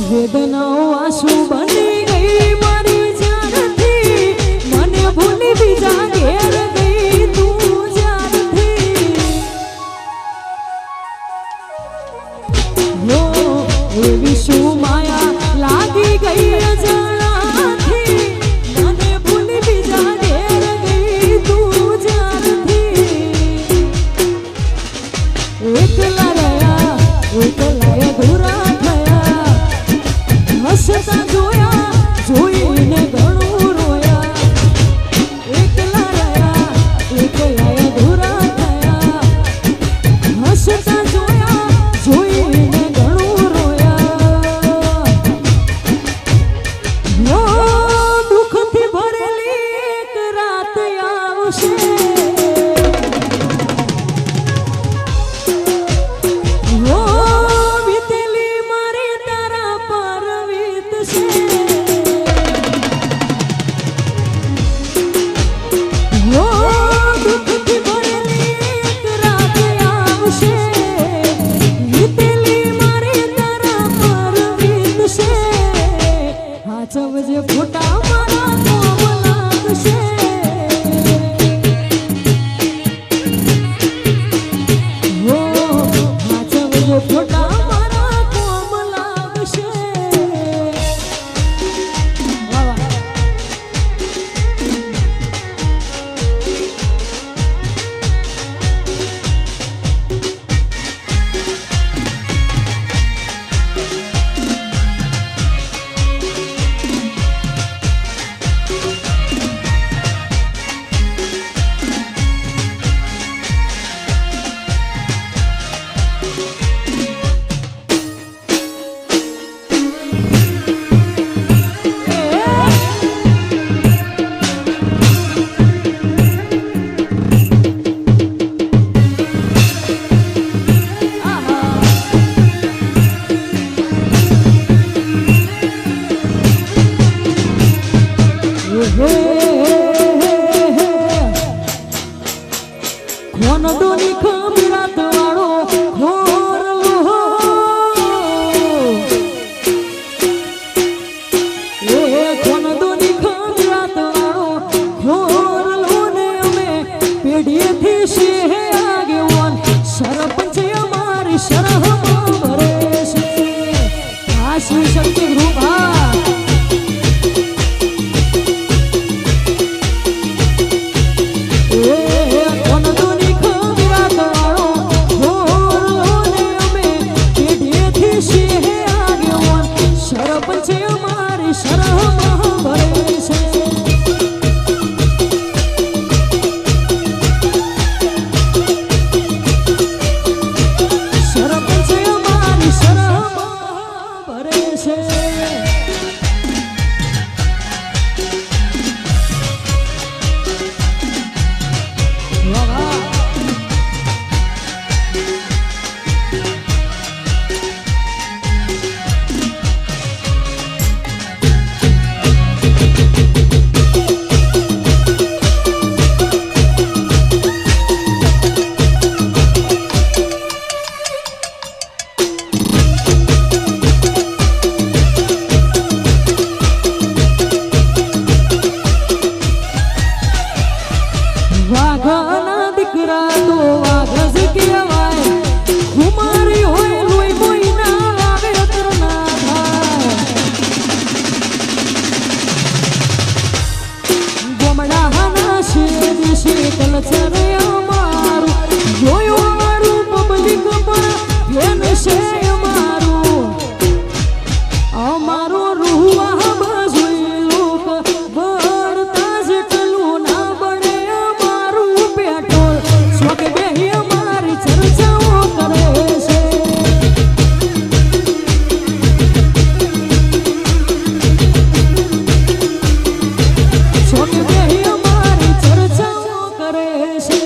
વેદનાઓ આંસુ બની ગઈ મારી જાનથી મને ભૂલી બીજા ઘેર ગઈ તું જાનથી એવી શું માયા લાગી ગઈ અજાણાથી મને ભૂલી બીજા ઘેર ગઈ તું જાનથી એકલા રહ્યા એકલા અધૂરા થયા હસતા જોયા જોઈને ઘણું રોયા એકલા રહ્યા એકલા અધૂરા થયા હસતા જોયા જોઈને ઘણું રોયા દુઃખથી ભરેલી એક રાત આવશે સમજે ફોટા મારા કોમ લાગશે સમજે ફોટા મારા કોમ લાગશે ખોનડોની ખમીરાત વાળો ખોરલો ખોનડોની ખમીરાત વાળો ખોરલો ને અમે પેઢીએથી શેહે આગેવાન સરપંચ અમારી શરહમાં ભરે છે આ શિવ શક્તિ ગ્રુપ વાઘના દીકરા તો વાઘ જ કહેવાય કુમારી હોય લોહી મોઈના વાવેતર ના થાય ગમડાના શેર શીતલ ચરે અમારું જોયું મારું પબ્લિક પર ધ્યાન છે અમારું અમારો રૂવા બાજુએ લોક બળતા જેટલું ના બને અમારું પેટ્રોલ સ્વકે બેહી અમારી ચર્ચાઓ કરે છે સ્વકે બેહી અમારી ચર્ચાઓ કરે છે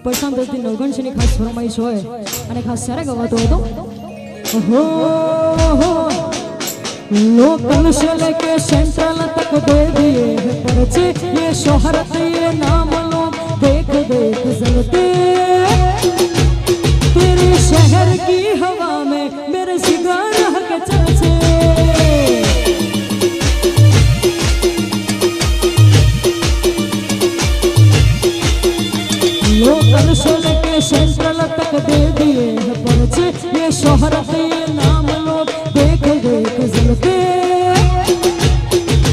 પ્રશાંતથી નવગણશીની ખાસ ફરમાઈશ હોય અને ખાસ સારા ગવાતો હતો हो लोकल से लेके सेंट्रल तक दे दिए पर्चे ये शोहरत ये नाम लोग देख देख जलते तेरे शहर की हवा में मेरे सिगार के चर्चे लोकल से लेके सेंट्रल तक दे दिए पर्चे ये शोहरत ये नाम लोग देख देख जलते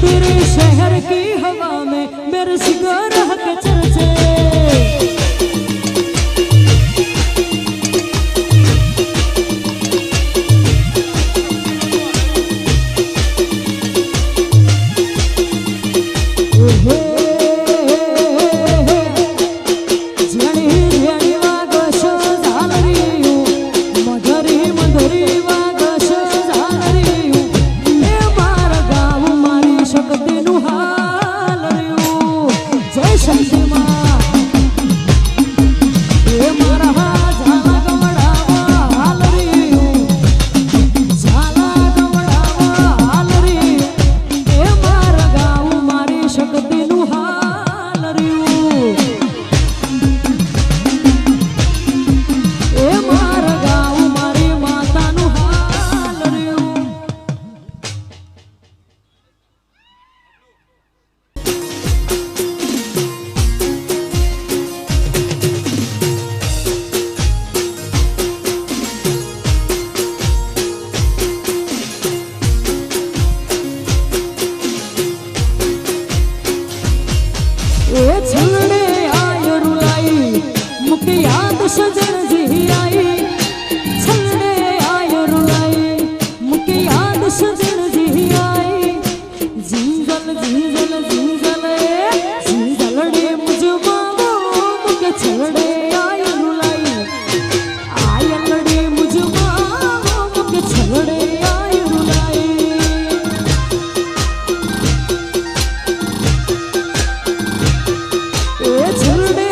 तेरे शहर की हवा में मेरे सिगार के चर्चे सजन जी आई छलने आय रुलाई मुके याद सजन जी आई जिंजल जिंजल जिंजल जिंजलड़े मुझ मावो मुके छलड़े आय रुलाई आयलड़े मुझ मावो मुके छलड़े आय रुलाई ए छलड़े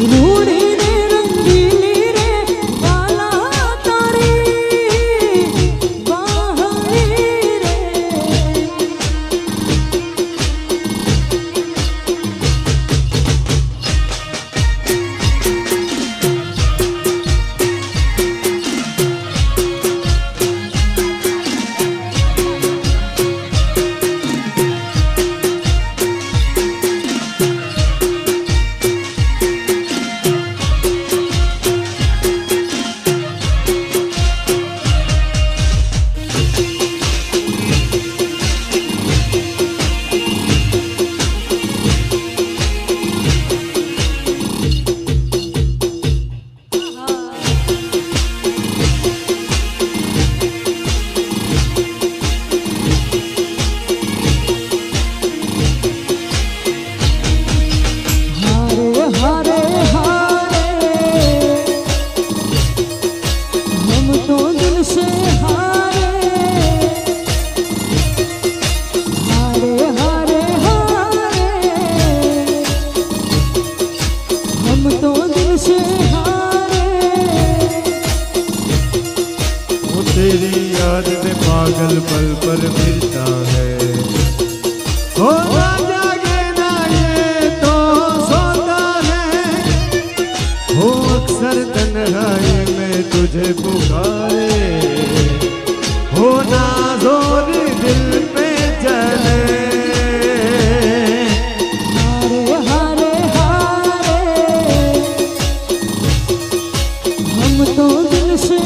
રૂડી ને રંગીલી રે વાલા તારી વાહણી રે. तेरी याद में पागल पल पर फिरता है, हो ना जागे ना ये तो सोता है, हो अक्सर तन्हाई में तुझे पुकारे, हो ना जोर दिल पे चले. हारे हारे हम तो दिल से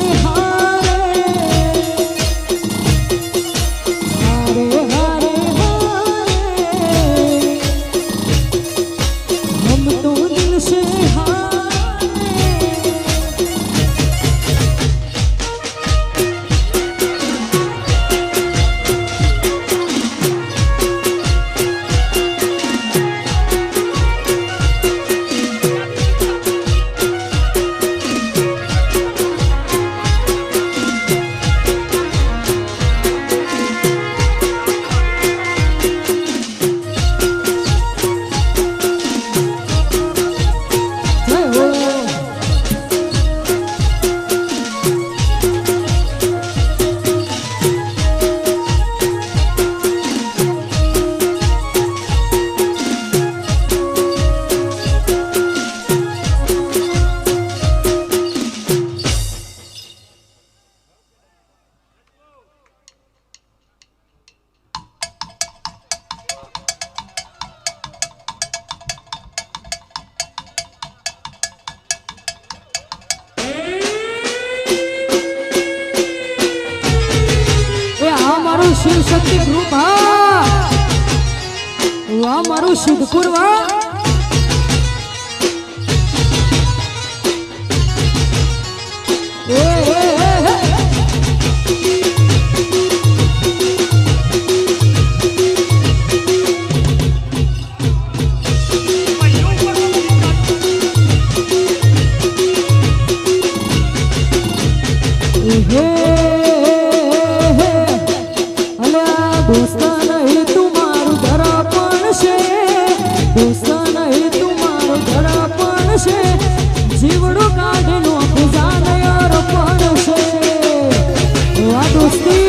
शिव शक्ति ग्रुप वाह मारू सिद्धपुर वाह जीवड़ो काढ़े नो खजान यार पण से वाह दोस्ती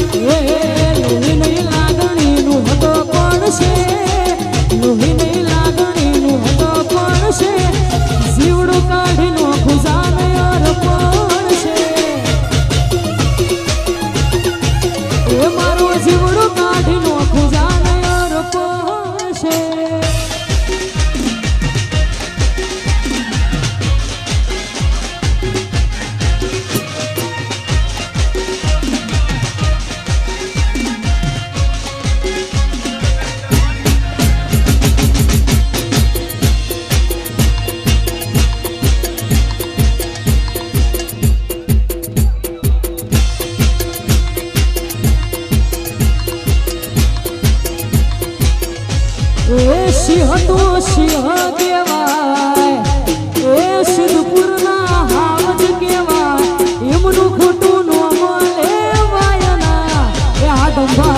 लोही नहीं लागणी नु हतो पण से लोही नहीं लागणी नु हतो पण से जीवड़ो काढ़े नो खजान यार पण से ए मारो जीवड़ो काढ़े नो खजान यार पण से सिंह तो सिंह केवाय ए सिद्धपुरना हावज केवाय एमनु खोटू नो मले वायना ए हाडंबा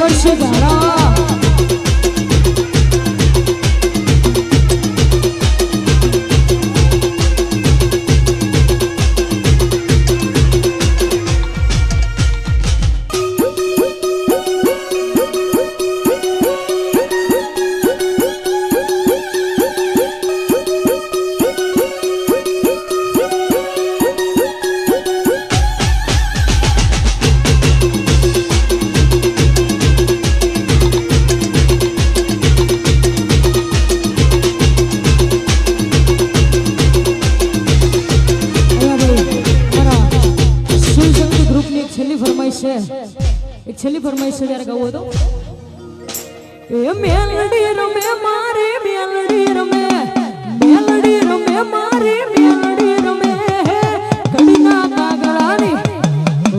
વર્ષ ધારા एक छेली फरमाइश है जरा गाओ तो ए मेलडी रमे मारे मेलडी रमे मारे मेलडी रमे कड़ीना कागड़ानी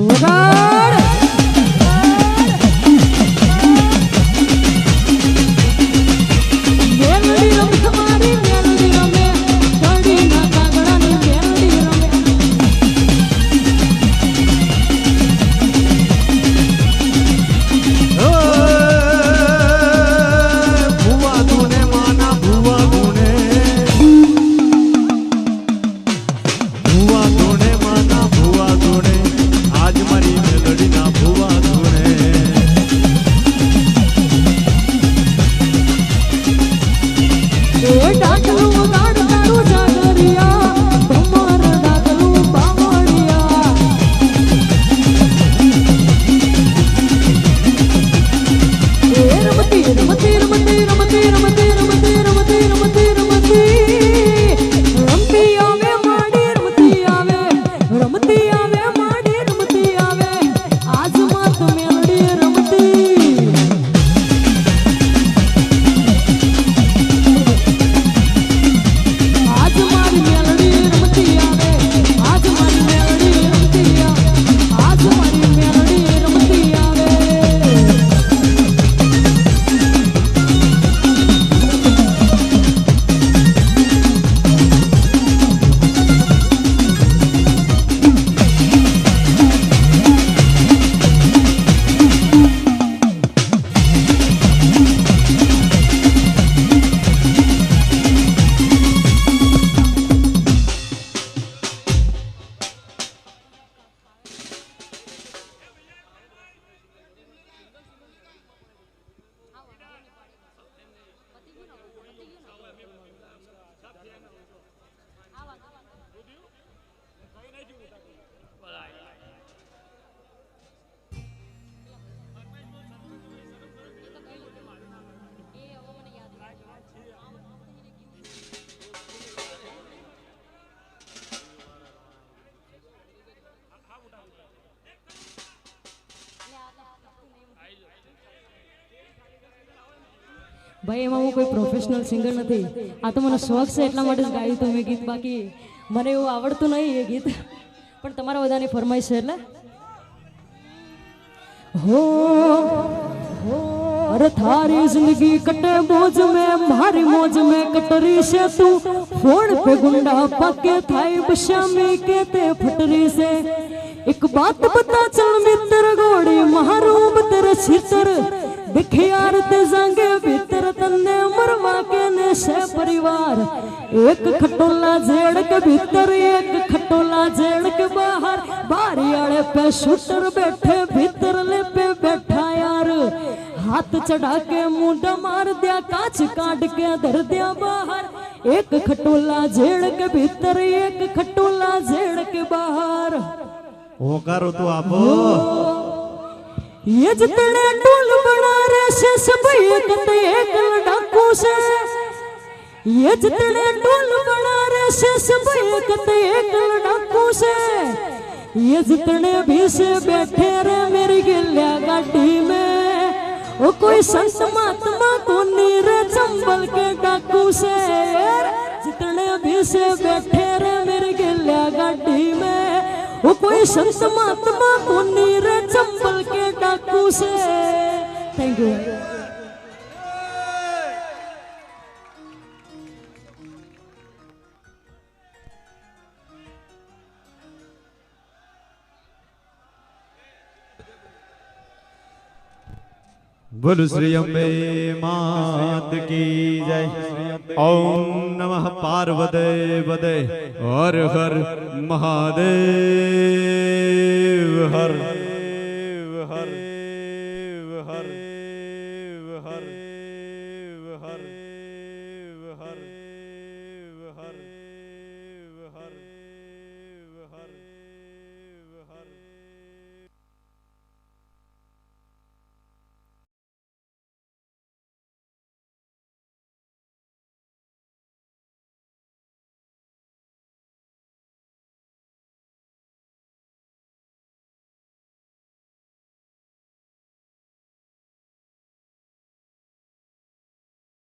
वगाड़ मेलडी रमे मारे मेलडी रमे कड़ीना कागड़ानी मेलडी रमे भाई एम कोई प्रोफेशनल सिंगर नहीं आ तो મને શોખ છે એટલા માટે જ ગાયું તો મેં ગીત બાકી મને એવું આવડતું નહીં એ ગીત પણ તમારા બધાની ફરમાઈશ છે એટલે हो अरे थारी जिंदगी कटे मौज में मारी मौज में कटरी से तू फोन पे गुंडा पके थाई बशामी के ते फटरी से एक बात बता चल मित्र गोड़ी महारूब तेरे छितर दिखे यार ते जांगे भीतर तन्ने मरवा के ने से परिवार एक खटोला जेड़ के भीतर एक खटोला जेड़ के बाहर बारी आड़े पे शूटर बैठे भीतर ले पे बैठा यार हाथ चढ़ा के मुंडा मार दिया कांच काट के धर दिया बाहर एक खटोला जेड़ के भीतर एक खटोला जेड़ के बाहर होकारो तो आप ये जितने टोल बना रहे से सब एक लड़ाकू से ये जितने टोल बना रहे से सब एक लड़ाकू से ये जितने भी से बैठे रे मेरी गिल्ला गाड़ी में वो कोई संत महात्मा को नीरे चंबल के डाकू से जितने भी से बैठे रे मेरी गिल्ला गाड़ी में वो कोई संत महात्मा को नीरे चंबल के डाकू से थैंक यू बोलो श्री अम्बे मात की जय। ओम नमः पार्वते पदे हर हर महादेव हर।